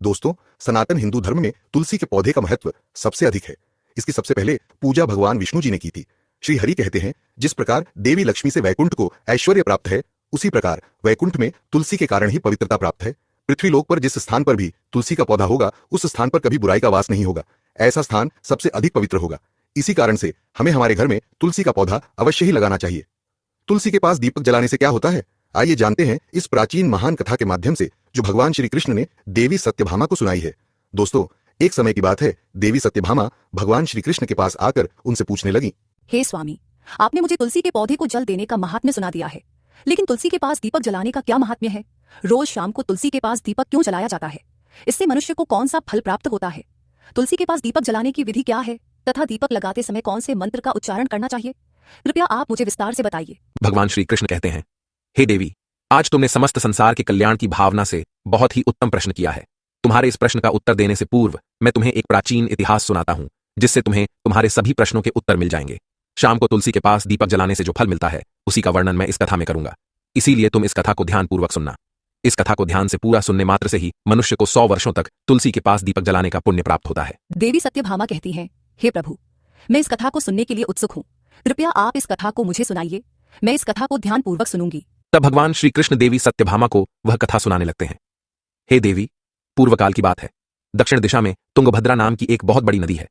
दोस्तों, सनातन हिंदू धर्म में तुलसी के पौधे का महत्व सबसे अधिक है। इसकी सबसे पहले पूजा भगवान विष्णु जी ने की थी। श्री हरि कहते हैं, जिस प्रकार देवी लक्ष्मी से वैकुंठ को ऐश्वर्य प्राप्त है, उसी प्रकार वैकुंठ में तुलसी के कारण ही पवित्रता प्राप्त है। पृथ्वी लोक पर जिस स्थान पर भी तुलसी का पौधा होगा, उस स्थान पर कभी बुराई का वास नहीं होगा। ऐसा स्थान सबसे अधिक पवित्र होगा। इसी कारण से हमें हमारे घर में तुलसी का पौधा अवश्य ही लगाना चाहिए। तुलसी के पास दीपक जलाने से क्या होता है, आइए जानते हैं इस प्राचीन महान कथा के माध्यम से, जो भगवान श्री कृष्ण ने देवी सत्यभामा को सुनाई है। दोस्तों, एक समय की बात है, देवी सत्यभामा भगवान श्री कृष्ण के पास आकर उनसे पूछने लगी, हे स्वामी, आपने मुझे तुलसी के पौधे को जल देने का महात्म्य सुना दिया है, लेकिन तुलसी के पास दीपक जलाने का क्या महात्म्य है? रोज शाम को तुलसी के पास दीपक क्यों जलाया जाता है? इससे मनुष्य को कौन सा फल प्राप्त होता है? तुलसी के पास दीपक जलाने की विधि क्या है तथा दीपक लगाते समय कौन से मंत्र का उच्चारण करना चाहिए? कृपया आप मुझे विस्तार से बताइए। भगवान श्री कृष्ण कहते हैं, हे देवी, आज तुमने समस्त संसार के कल्याण की भावना से बहुत ही उत्तम प्रश्न किया है। तुम्हारे इस प्रश्न का उत्तर देने से पूर्व मैं तुम्हें एक प्राचीन इतिहास सुनाता हूं, जिससे तुम्हें तुम्हारे सभी प्रश्नों के उत्तर मिल जाएंगे। शाम को तुलसी के पास दीपक जलाने से जो फल मिलता है, उसी का वर्णन मैं इस कथा में करूंगा। इसीलिए तुम इस कथा को ध्यानपूर्वक सुनना। इस कथा को ध्यान से पूरा सुनने मात्र से ही मनुष्य को 100 वर्षों तक तुलसी के पास दीपक जलाने का पुण्य प्राप्त होता है। देवी सत्यभामा कहती हैं, हे प्रभु, मैं इस कथा को सुनने के लिए उत्सुक हूँ। कृपया आप इस कथा को मुझे सुनाइए। मैं इस कथा को ध्यानपूर्वक सुनूंगी। तब भगवान श्री कृष्ण देवी सत्यभामा को वह कथा सुनाने लगते हैं। हे देवी, पूर्व काल की बात है। दक्षिण दिशा में तुंगभद्रा नाम की एक बहुत बड़ी नदी है।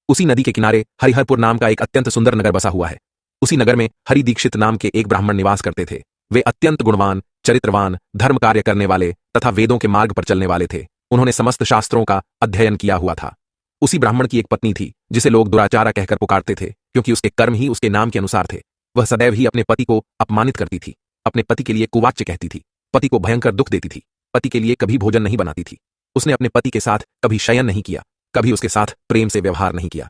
उसी नदी के किनारे हरिहरपुर नाम का एक अत्यंत सुंदर नगर बसा हुआ है। उसी नगर में हरि दीक्षित नाम के एक ब्राह्मण निवास करते थे। वे अत्यंत गुणवान, चरित्रवान, धर्म कार्य करने वाले तथा वेदों के मार्ग पर चलने वाले थे। उन्होंने समस्त शास्त्रों का अध्ययन किया हुआ था। उसी ब्राह्मण की एक पत्नी थी, जिसे लोग दुराचारा कहकर पुकारते थे, क्योंकि उसके कर्म ही उसके नाम के अनुसार थे। वह सदैव ही अपने पति को अपमानित करती थी, अपने पति के लिए कुवाच्य कहती थी, पति को भयंकर दुख देती थी, पति के लिए कभी भोजन नहीं बनाती थी। उसने अपने पति के साथ कभी शयन नहीं किया, कभी उसके साथ प्रेम से व्यवहार नहीं किया।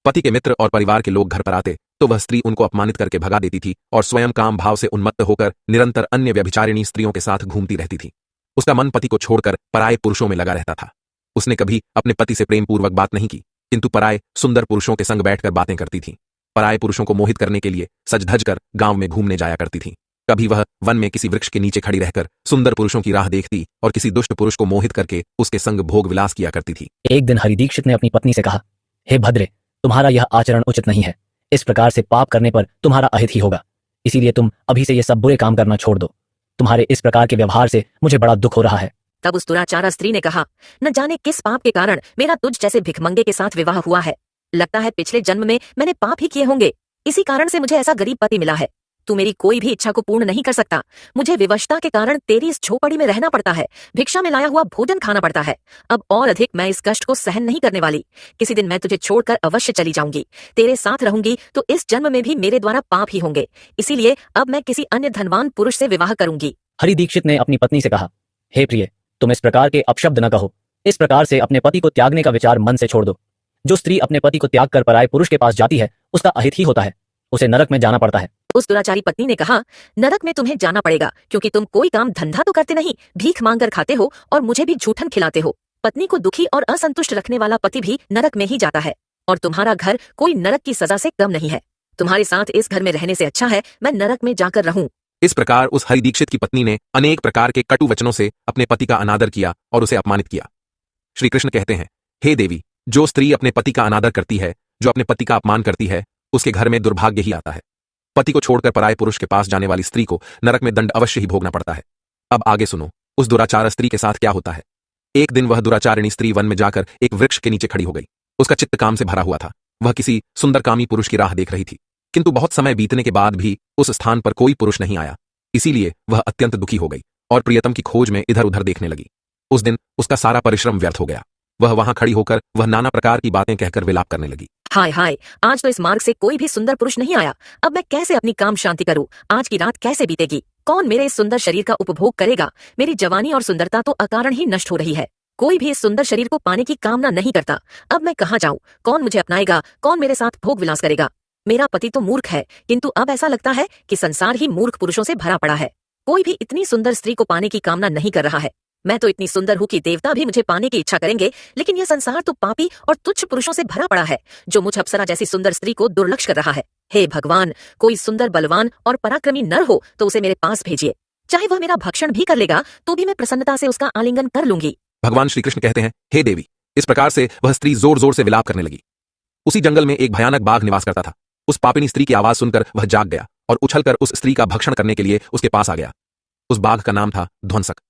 पति के मित्र और परिवार के लोग घर पर आते तो वह स्त्री उनको अपमानित करके भगा देती थी और स्वयं काम भाव से उन्मत्त होकर निरंतर अन्य व्यभिचारिणी स्त्रियों के साथ घूमती रहती थी। उसका मन पति को छोड़कर पराये पुरुषों में लगा रहता था। उसने कभी अपने पति से प्रेम पूर्वक बात नहीं की, किंतु पराये सुंदर पुरुषों के संग बैठकर बातें करती थी। पराये पुरुषों को मोहित करने के लिए सज धज कर गांव में घूमने जाया करती थी। कभी वह वन में किसी वृक्ष के नीचे खड़ी रहकर सुंदर पुरुषों की राह देखती और किसी दुष्ट पुरुष को मोहित करके उसके संग भोग विलास किया करती थी। एक दिन हरिदीक्षित ने अपनी पत्नी से कहा, हे भद्रे, तुम्हारा यह आचरण उचित नहीं है। इस प्रकार से पाप करने पर तुम्हारा अहित ही होगा। इसीलिए तुम अभी से ये सब बुरे काम करना छोड़ दो। तुम्हारे इस प्रकार के व्यवहार से मुझे बड़ा दुख हो रहा है। तब उस दुराचारा स्त्री ने कहा, न जाने किस पाप के कारण मेरा तुझ जैसे भिखमंगे के साथ विवाह हुआ है। लगता है पिछले जन्म में मैंने पाप ही किए होंगे। इसी कारण से मुझे ऐसा गरीब पति मिला है। तू मेरी कोई भी इच्छा को पूर्ण नहीं कर सकता। मुझे विवशता के कारण तेरी इस झोपड़ी में रहना पड़ता है, भिक्षा में लाया हुआ भोजन खाना पड़ता है। अब और अधिक मैं इस कष्ट को सहन नहीं करने वाली। किसी दिन मैं तुझे छोड़कर अवश्य चली जाऊंगी। तेरे साथ रहूंगी तो इस जन्म में भी मेरे द्वारा पाप ही होंगे। इसीलिए अब मैं किसी अन्य धनवान पुरुष से विवाह करूंगी। हरिदीक्षित ने अपनी पत्नी से कहा, हे प्रिय, तुम इस प्रकार के अपशब्द न कहो। इस प्रकार से अपने पति को त्यागने का विचार मन से छोड़ दो। जो स्त्री अपने पति को त्याग कर पराये पुरुष के पास जाती है, उसका अहित ही होता है। उसे नरक में जाना पड़ता है। उस दुराचारी पत्नी ने कहा, नरक में तुम्हें जाना पड़ेगा, क्योंकि तुम कोई काम धंधा तो करते नहीं, भीख मांग कर खाते हो और मुझे भी झूठन खिलाते हो। पत्नी को दुखी और असंतुष्ट रखने वाला पति भी नरक में ही जाता है, और तुम्हारा घर कोई नरक की सजा से कम नहीं है। तुम्हारे साथ इस घर में रहने से अच्छा है मैं नरक में जाकर रहूं। इस प्रकार उस हरिदीक्षित की पत्नी ने अनेक प्रकार के कटु वचनों से अपने पति का अनादर किया और उसे अपमानित किया। श्री कृष्ण कहते हैं, हे देवी, जो स्त्री अपने पति का अनादर करती है, जो अपने पति का अपमान करती है, उसके घर में दुर्भाग्य ही आता है। पति को छोड़कर पराये पुरुष के पास जाने वाली स्त्री को नरक में दंड अवश्य ही भोगना पड़ता है। अब आगे सुनो, उस दुराचार स्त्री के साथ क्या होता है। एक दिन वह दुराचारिणी स्त्री वन में जाकर एक वृक्ष के नीचे खड़ी हो गई। उसका चित्त काम से भरा हुआ था। वह किसी सुंदर कामी पुरुष की राह देख रही थी, किंतु बहुत समय बीतने के बाद भी उस स्थान पर कोई पुरुष नहीं आया। इसीलिए वह अत्यंत दुखी हो गई और प्रियतम की खोज में इधर उधर देखने लगी। उस दिन उसका सारा परिश्रम व्यर्थ हो गया। वह वहां खड़ी होकर वह नाना प्रकार की बातें कहकर विलाप करने लगी। हाय हाय, आज तो इस मार्ग से कोई भी सुंदर पुरुष नहीं आया। अब मैं कैसे अपनी काम शांति करूं? आज की रात कैसे बीतेगी? कौन मेरे इस सुंदर शरीर का उपभोग करेगा? मेरी जवानी और सुंदरता तो अकारण ही नष्ट हो रही है। कोई भी इस सुंदर शरीर को पाने की कामना नहीं करता। अब मैं कहाँ जाऊं? कौन मुझे अपनाएगा? कौन मेरे साथ भोग विलास करेगा? मेरा पति तो मूर्ख है, किंतु अब ऐसा लगता है कि संसार ही मूर्ख पुरुषों से भरा पड़ा है। कोई भी इतनी सुंदर स्त्री को पाने की कामना नहीं कर रहा है। मैं तो इतनी सुंदर हूँ कि देवता भी मुझे पाने की इच्छा करेंगे, लेकिन यह संसार तो पापी और तुच्छ पुरुषों से भरा पड़ा है, जो मुझ अप्सरा जैसी सुंदर स्त्री को दुर्लक्ष कर रहा है। हे भगवान, कोई सुंदर बलवान और पराक्रमी नर हो तो उसे मेरे पास भेजिए। चाहे वह मेरा भक्षण भी कर लेगा तो भी मैं प्रसन्नता से उसका आलिंगन कर लूंगी। भगवान श्री कृष्ण कहते हैं, हे देवी। इस प्रकार से वह स्त्री जोर जोर से विलाप करने लगी। उसी जंगल में एक भयानक बाघ निवास करता था। उस पापिनी स्त्री की आवाज सुनकर वह जाग गया और उछलकर उस स्त्री का भक्षण करने के लिए उसके पास आ गया। उस बाघ का नाम था ध्वंसक।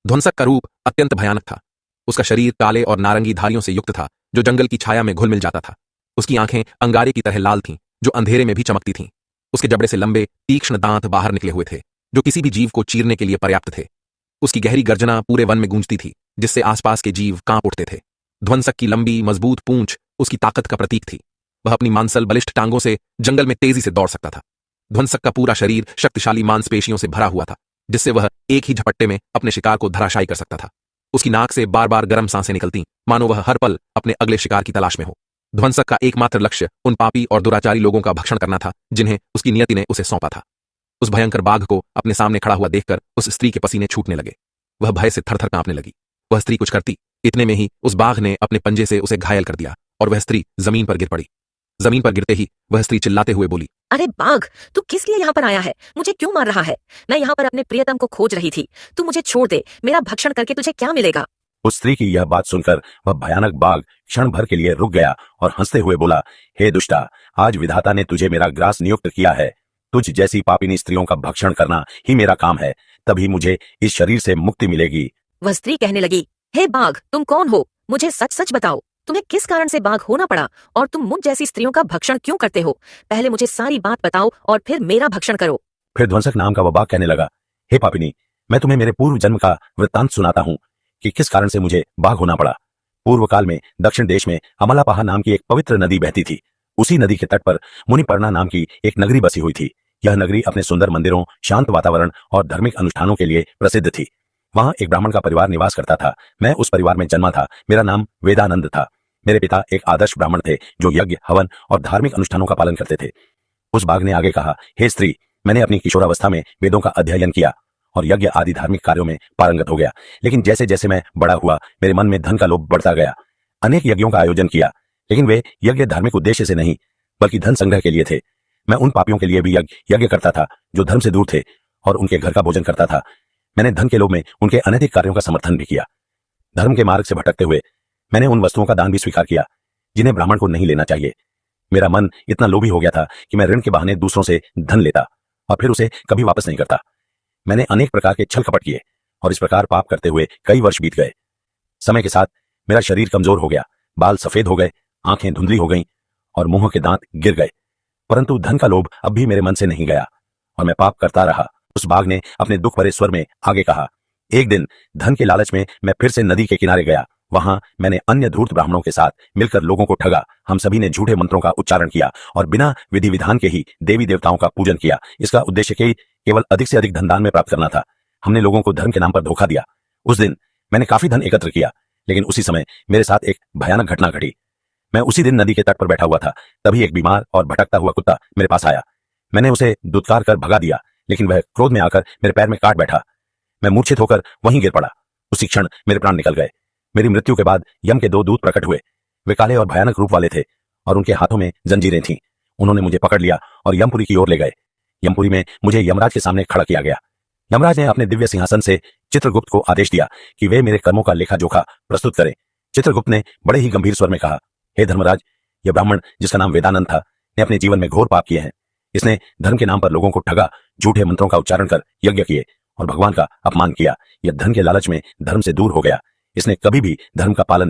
ध्वंसक का रूप अत्यंत भयानक था। उसका शरीर काले और नारंगी धारियों से युक्त था जो जंगल की छाया में घुल मिल जाता था। उसकी आंखें अंगारे की तरह लाल थीं जो अंधेरे में भी चमकती थीं। उसके जबड़े से लंबे तीक्ष्ण दांत बाहर निकले हुए थे जो किसी भी जीव को चीरने के लिए पर्याप्त थे। उसकी गहरी गर्जना पूरे वन में गूंजती थी जिससे आसपास के जीव कांप उठते थे। ध्वंसक की लंबी मजबूत पूंछ उसकी ताकत का प्रतीक थी। वह अपनी मांसल बलिष्ठ टांगों से जंगल में तेजी से दौड़ सकता था। ध्वंसक का पूरा शरीर शक्तिशाली मांसपेशियों से भरा हुआ था जिससे वह एक ही झपट्टे में अपने शिकार को धराशायी कर सकता था। उसकी नाक से बार बार गर्म सांसें निकलती मानो वह हर पल अपने अगले शिकार की तलाश में हो। ध्वंसक का एकमात्र लक्ष्य उन पापी और दुराचारी लोगों का भक्षण करना था जिन्हें उसकी नियति ने उसे सौंपा था। उस भयंकर बाघ को अपने सामने खड़ा हुआ देखकर उस स्त्री के पसीने छूटने लगे। वह भय से थरथर कांपने लगी। वह स्त्री कुछ करती, इतने में ही उस बाघ ने अपने पंजे से उसे घायल कर दिया और वह स्त्री जमीन पर गिर पड़ी। जमीन पर गिरते ही वह स्त्री चिल्लाते हुए बोली, अरे बाघ, तू किस लिए यहाँ पर आया है? मुझे क्यों मार रहा है? मैं यहाँ पर अपने प्रियतम को खोज रही थी। तू मुझे छोड़ दे। मेरा भक्षण करके तुझे क्या मिलेगा? उस स्त्री की यह बात सुनकर वह भयानक बाघ क्षण भर के लिए रुक गया और हंसते हुए बोला, हे दुष्टा, आज विधाता ने तुझे मेरा ग्रास नियुक्त किया है। तुझ जैसी पापिनी स्त्रियों का भक्षण करना ही मेरा काम है, तभी मुझे इस शरीर से मुक्ति मिलेगी। वह स्त्री कहने लगी, हे बाघ, तुम कौन हो? मुझे सच सच बताओ, तुम्हें किस कारण से बाघ होना पड़ा और तुम मुझ जैसी स्त्रियों का भक्षण क्यों करते हो? पहले मुझे सारी बात बताओ और फिर मेरा भक्षण करो। फिर ध्वंसक नाम का वह बाघ कहने लगा, हे पापिनी, मैं तुम्हें मेरे पूर्व जन्म का वृत्तांत सुनाता हूँ कि किस कारण से मुझे बाघ होना पड़ा। पूर्व काल में दक्षिण देश में अमलापहा नाम की एक पवित्र नदी बहती थी। उसी नदी के तट पर मुनिपर्णा नाम की एक नगरी बसी हुई थी। यह नगरी अपने सुंदर मंदिरों, शांत वातावरण और धार्मिक अनुष्ठानों के लिए प्रसिद्ध थी। वहां एक ब्राह्मण का परिवार निवास करता था। मैं उस परिवार में जन्मा था। मेरा नाम वेदानंद था। मेरे पिता एक आदर्श ब्राह्मण थे जो यज्ञ, हवन और धार्मिक अनुष्ठानों का पालन करते थे। उस बाघ ने आगे कहा, हे स्त्री, मैंने अपनी किशोरावस्था में वेदों का अध्ययन किया और यज्ञ आदि धार्मिक कार्यों में पारंगत हो गया। लेकिन जैसे जैसे मैं बड़ा हुआ, मेरे मन में धन का लोभ बढ़ता गया। अनेक यज्ञों का आयोजन किया, लेकिन वे यज्ञ धार्मिक उद्देश्य से नहीं बल्कि धन संग्रह के लिए थे। मैं उन पापियों के लिए भी यज्ञ करता था जो धर्म से दूर थे और उनके घर का भोजन करता था। मैंने धन के लोभ में उनके अनैतिक कार्यों का समर्थन भी किया। धर्म के मार्ग से भटकते हुए मैंने उन वस्तुओं का दान भी स्वीकार किया जिन्हें ब्राह्मण को नहीं लेना चाहिए। मेरा मन इतना लोभी हो गया था कि मैं ऋण के बहाने दूसरों से धन लेता और फिर उसे कभी वापस नहीं करता। मैंने अनेक प्रकार के छल कपट किए और इस प्रकार पाप करते हुए कई वर्ष बीत गए। समय के साथ मेरा शरीर कमजोर हो गया, बाल सफेद हो गए, आंखें धुंधली हो गईं और मुंह के दांत गिर गए। परंतु धन का लोभ अब भी मेरे मन से नहीं गया और मैं पाप करता रहा। उस बाघ ने अपने दुख भरे स्वर में आगे कहा, एक दिन धन के लालच में मैं फिर से नदी के किनारे गया। वहां मैंने अन्य धूर्त ब्राह्मणों के साथ मिलकर लोगों को ठगा। हम सभी ने झूठे मंत्रों का उच्चारण किया और बिना विधि विधान के ही देवी देवताओं का पूजन किया। इसका उद्देश्य केवल अधिक से अधिक धनदान में प्राप्त करना था। हमने लोगों को धर्म के नाम पर धोखा दिया। उस दिन मैंने काफी धन एकत्र किया, लेकिन उसी समय मेरे साथ एक भयानक घटना घटी। मैं उसी दिन नदी के तट पर बैठा हुआ था, तभी एक बीमार और भटकता हुआ कुत्ता मेरे पास आया। मैंने उसे दुत्कार कर भगा दिया, लेकिन वह क्रोध में आकर मेरे पैर में काट बैठा। मैं मूर्छित होकर वहीं गिर पड़ा। उसी क्षण मेरे प्राण निकल गए। मेरी मृत्यु के बाद यम के 2 दूत प्रकट हुए। वे काले और भयानक रूप वाले थे और उनके हाथों में जंजीरें थीं। उन्होंने मुझे पकड़ लिया और यमपुरी की ओर ले गए। यमपुरी में मुझे यमराज के सामने खड़ा किया गया। यमराज ने अपने दिव्य सिंहासन से चित्रगुप्त को आदेश दिया कि वे मेरे कर्मों का लेखा जोखा प्रस्तुत करें। चित्रगुप्त ने बड़े ही गंभीर स्वर में कहा, हे धर्मराज, यह ब्राह्मण जिसका नाम वेदानंद था ने अपने जीवन में घोर पाप किए हैं। इसने धर्म के नाम पर लोगों को ठगा, झूठे मंत्रों का उच्चारण कर यज्ञ किए और भगवान का अपमान किया। यह धन के लालच में धर्म से दूर हो गया। इसने कभी भी धर्म का पालन